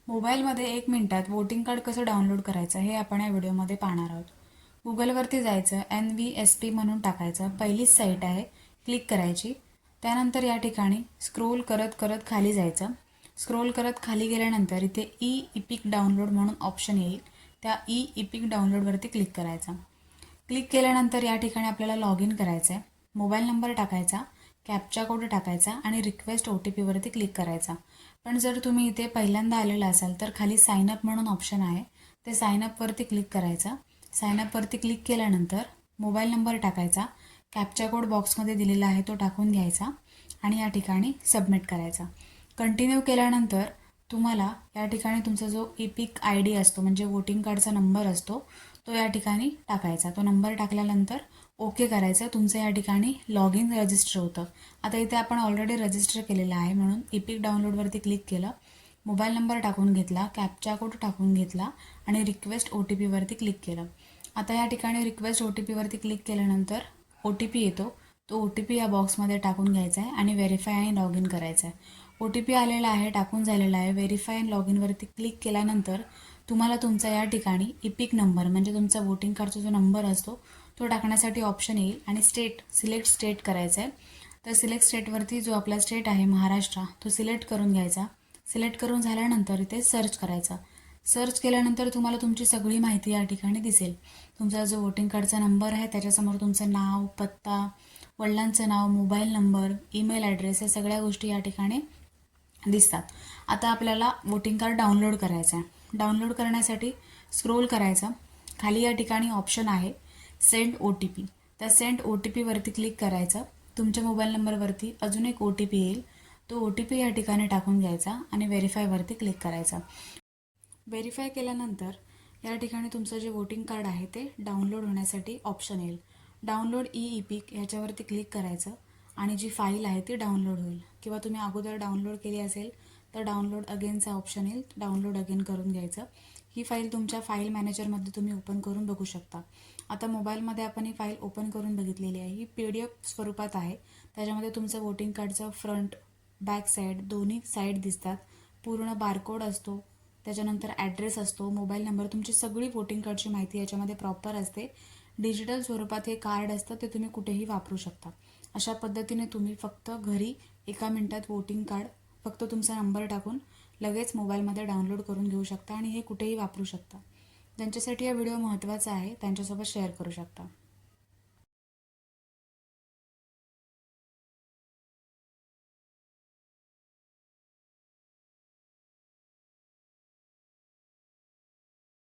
मोबाईलमध्ये 1 मिनिटात voting card कसं डाउनलोड करायचं हे आपण या व्हिडिओमध्ये पाहणार आहोत. गुगलवरती जायचं, NVSP म्हणून टाकायचं. पहिलीच साईट आहे, क्लिक करायची. त्यानंतर या ठिकाणी स्क्रोल करत करत खाली जायचं. स्क्रोल करत खाली गेल्यानंतर इथे इपिक डाउनलोड म्हणून ऑप्शन येईल. त्या इपिक डाउनलोडवरती क्लिक करायचं. क्लिक केल्यानंतर या ठिकाणी आपल्याला लॉग इन करायचं आहे. मोबाईल नंबर टाकायचा, कॅप्चा कोड टाकायचा आणि रिक्वेस्ट OTP वरती क्लिक करायचा. पण जर तुम्ही इथे पहिल्यांदा आलेला असाल तर खाली साइन अप म्हणून ऑप्शन आहे, ते साइन अपवरती क्लिक करायचा. साइन अपवरती क्लिक केल्यानंतर मोबाईल नंबर टाकायचा, कॅप्चा कोड बॉक्समध्ये दिलेला आहे तो टाकून घ्यायचा आणि या ठिकाणी सबमिट करायचा. कंटिन्यू केल्यानंतर तुम्हाला या ठिकाणी तुमचा जो इपिक ID असतो म्हणजे वोटिंग कार्डचा नंबर असतो तो या ठिकाणी टाकायचा. तो नंबर टाकल्यानंतर ओके करायचं. तुमचं या ठिकाणी लॉग इन रजिस्टर होतं. आता इथे आपण ऑलरेडी रजिस्टर केलेलं आहे म्हणून इपिक डाउनलोडवरती क्लिक केलं, मोबाईल नंबर टाकून घेतला, कॅप्चा कोड टाकून घेतला आणि रिक्वेस्ट OTP वरती क्लिक केलं. आता या ठिकाणी रिक्वेस्ट OTP वरती क्लिक केल्यानंतर OTP येतो, तो OTP या बॉक्समध्ये टाकून घ्यायचा आहे आणि व्हेरीफाय आणि लॉग इन करायचं आहे. OTP आलेला आहे, टाकून झालेला आहे. व्हेरीफाय आणि लॉग इनवरती क्लिक केल्यानंतर तुम्हाला तुमचा या ठिकाणी इपिक नंबर म्हणजे तुमचा वोटिंग कार्डचा जो नंबर असतो तो टाकण्यासाठी ऑप्शन येईल आणि सिलेक्ट स्टेट करायचं आहे. तर सिलेक्ट स्टेटवरती जो आपला स्टेट आहे महाराष्ट्र तो सिलेक्ट करून घ्यायचा. सिलेक्ट करून झाल्यानंतर इथे सर्च करायचा. सर्च केल्यानंतर तुम्हाला तुमची सगळी माहिती या ठिकाणी दिसेल. तुमचा जो वोटिंग कार्डचा नंबर आहे त्याच्यासमोर तुमचं नाव, पत्ता, वडिलांचं नाव, मोबाईल नंबर, ईमेल ॲड्रेस या सगळ्या गोष्टी या ठिकाणी दिसतात. आता आपल्याला वोटिंग कार्ड डाउनलोड करायचं आहे. डाउनलोड करण्यासाठी स्क्रोल करायचं. खाली या ठिकाणी ऑप्शन आहे सेंड OTP. त्या सेंड OTP वरती क्लिक करायचं. तुमच्या मोबाईल नंबरवरती अजून एक OTP येईल, तो OTP या ठिकाणी टाकून घ्यायचा आणि व्हेरीफायवरती क्लिक करायचा. व्हेरीफाय केल्यानंतर या ठिकाणी तुमचं जे वोटिंग कार्ड आहे ते डाउनलोड होण्यासाठी ऑप्शन येईल. डाउनलोड इपिक ह्याच्यावरती क्लिक करायचं आणि जी फाईल आहे ती डाउनलोड होईल. किंवा तुम्ही अगोदर डाउनलोड केली असेल तर डाउनलोड अगेनचा ऑप्शन येईल, डाउनलोड अगेन करून घ्यायचं. ही फाईल तुमच्या फाईल मॅनेजरमध्ये तुम्ही ओपन करून बघू शकता. आता मोबाईलमध्ये आपण ही फाईल ओपन करून बघितलेली आहे. ही PDF स्वरूपात आहे. त्याच्यामध्ये तुमचं वोटिंग कार्डचं फ्रंट, बॅक साईड दोन्ही साईड दिसतात. पूर्ण बारकोड असतो, त्याच्यानंतर ॲड्रेस असतो, मोबाईल नंबर, तुमची सगळी वोटिंग कार्डची माहिती याच्यामध्ये प्रॉपर असते. डिजिटल स्वरूपात हे कार्ड असतं, ते तुम्ही कुठेही वापरू शकता. अशा पद्धतीने तुम्ही फक्त घरी 1 मिनिटात वोटिंग कार्ड फक्त तुमचा नंबर टाकून लगेच मोबाईलमध्ये डाउनलोड करून घेऊ शकता आणि हे कुठेही वापरू शकता. ज्यांच्यासाठी हा व्हिडिओ महत्त्वाचा आहे त्यांच्यासोबत शेअर करू शकता.